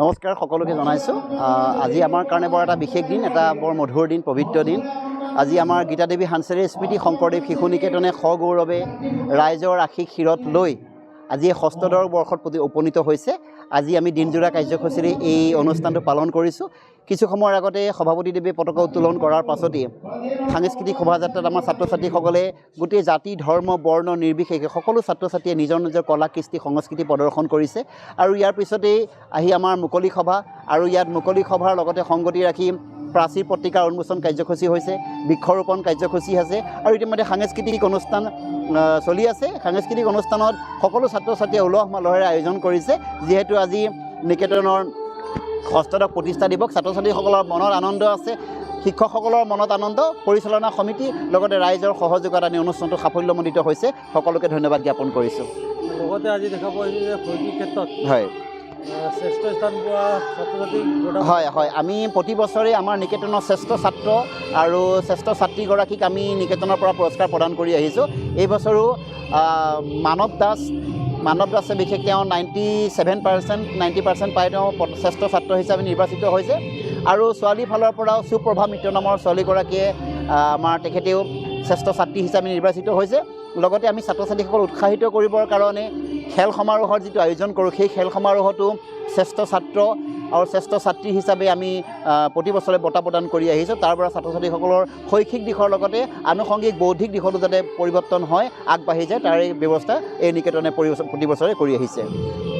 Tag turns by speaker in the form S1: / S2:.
S1: নমস্কাৰ সকলোকে জনাইছো আজি আমাৰ কাৰণে বৰ এটা বিশেষ দিন এটা বৰ মধুৰ দিন পবিত্ৰ দিন আজি আমাৰ গীতা দেৱী হানচাৰী স্মৃতি শংকৰদেৱ শিশু নিকেতনে সগৌৰৱে ৰাইজৰ আশীষ শিৰত লৈ আজি ৬ষ্ঠদশ বৰ্ষত উপনীত হৈছে আজি আমি দিনজোৰা কাৰ্যসূচীৰে এই অনুষ্ঠানটো পালন কৰিছোঁ কিছু সময়ৰ আগতে সভাপতিদেৱে পতাকা উত্তোলন কৰাৰ পাছতে সাংস্কৃতিক শোভাযাত্ৰাত আমাৰ ছাত্ৰ ছাত্ৰীসকলে গোটেই জাতি ধৰ্ম বৰ্ণ নিৰ্বিশেষে সকলো ছাত্ৰ ছাত্ৰীয়ে নিজৰ নিজৰ কলা কৃষ্টি সংস্কৃতি প্ৰদৰ্শন কৰিছে আৰু ইয়াৰ পিছতেই আহি আমাৰ মুকলি সভা আৰু ইয়াত মুকলি সভাৰ লগতে সংগতি ৰাখি প্ৰাচীৰ পত্ৰিকাৰ উন্মোচন কাৰ্যসূচী হৈছে বৃক্ষৰোপণ কাৰ্যসূচী আছে আৰু ইতিমধ্যে সাংস্কৃতিক অনুষ্ঠান চলি আছে সাংস্কৃতিক অনুষ্ঠানত সকলো ছাত্ৰ ছাত্ৰীয়ে উলহ মালহেৰে আয়োজন কৰিছে যিহেতু আজি নিকেতনৰ ৬ষ্ঠদশ প্ৰতিষ্ঠা দিৱস ছাত্ৰ ছাত্ৰীসকলৰ মনত আনন্দ আছে শিক্ষকসকলৰ মনত আনন্দ পৰিচালনা সমিতি লগতে ৰাইজৰ সহযোগত আনি অনুষ্ঠানটো সাফল্যমণ্ডিত হৈছে সকলোকে ধন্যবাদ জ্ঞাপন কৰিছোঁ
S2: লগতে আজি দেখা পোৱা গৈছে যে শৈক্ষিক ক্ষেত্ৰত
S1: হয়
S2: শ্ৰেষ্ঠ স্থান পোৱা ছাত্ৰ ছাত্ৰী
S1: হয় হয় আমি প্ৰতি বছৰে আমাৰ নিকেতনৰ শ্ৰেষ্ঠ ছাত্ৰ আৰু শ্ৰেষ্ঠ ছাত্ৰীগৰাকীক আমি নিকেতনৰ পৰা পুৰস্কাৰ প্ৰদান কৰি আহিছোঁ এই বছৰো মানৱ দাসে বিশেষ তেওঁ 90% পাই তেওঁ শ্ৰেষ্ঠ ছাত্ৰ হিচাপে নিৰ্বাচিত হৈছে আৰু ছোৱালীৰ ফালৰ পৰাও সুপ্ৰভা মিত্ৰ নামৰ ছোৱালীগৰাকীয়ে আমাৰ তেখেতেও শ্ৰেষ্ঠ ছাত্ৰী হিচাপে নিৰ্বাচিত হৈছে লগতে আমি ছাত্ৰ ছাত্ৰীসকল উৎসাহিত কৰিবৰ কাৰণে খেল সমাৰোহৰ যিটো আয়োজন কৰোঁ সেই খেল সমাৰোহতো শ্ৰেষ্ঠ ছাত্ৰ আৰু শ্ৰেষ্ঠ ছাত্ৰী হিচাপে আমি প্ৰতি বছৰে বঁটা প্ৰদান কৰি আহিছোঁ তাৰ পৰা ছাত্ৰ ছাত্ৰীসকলৰ শৈক্ষিক দিশৰ লগতে আনুষংগিক বৌদ্ধিক দিশতো যাতে পৰিৱৰ্তন হয় আগবাঢ়ি যায় তাৰে ব্যৱস্থা এই নিকেতনে প্ৰতি বছৰে কৰি আহিছে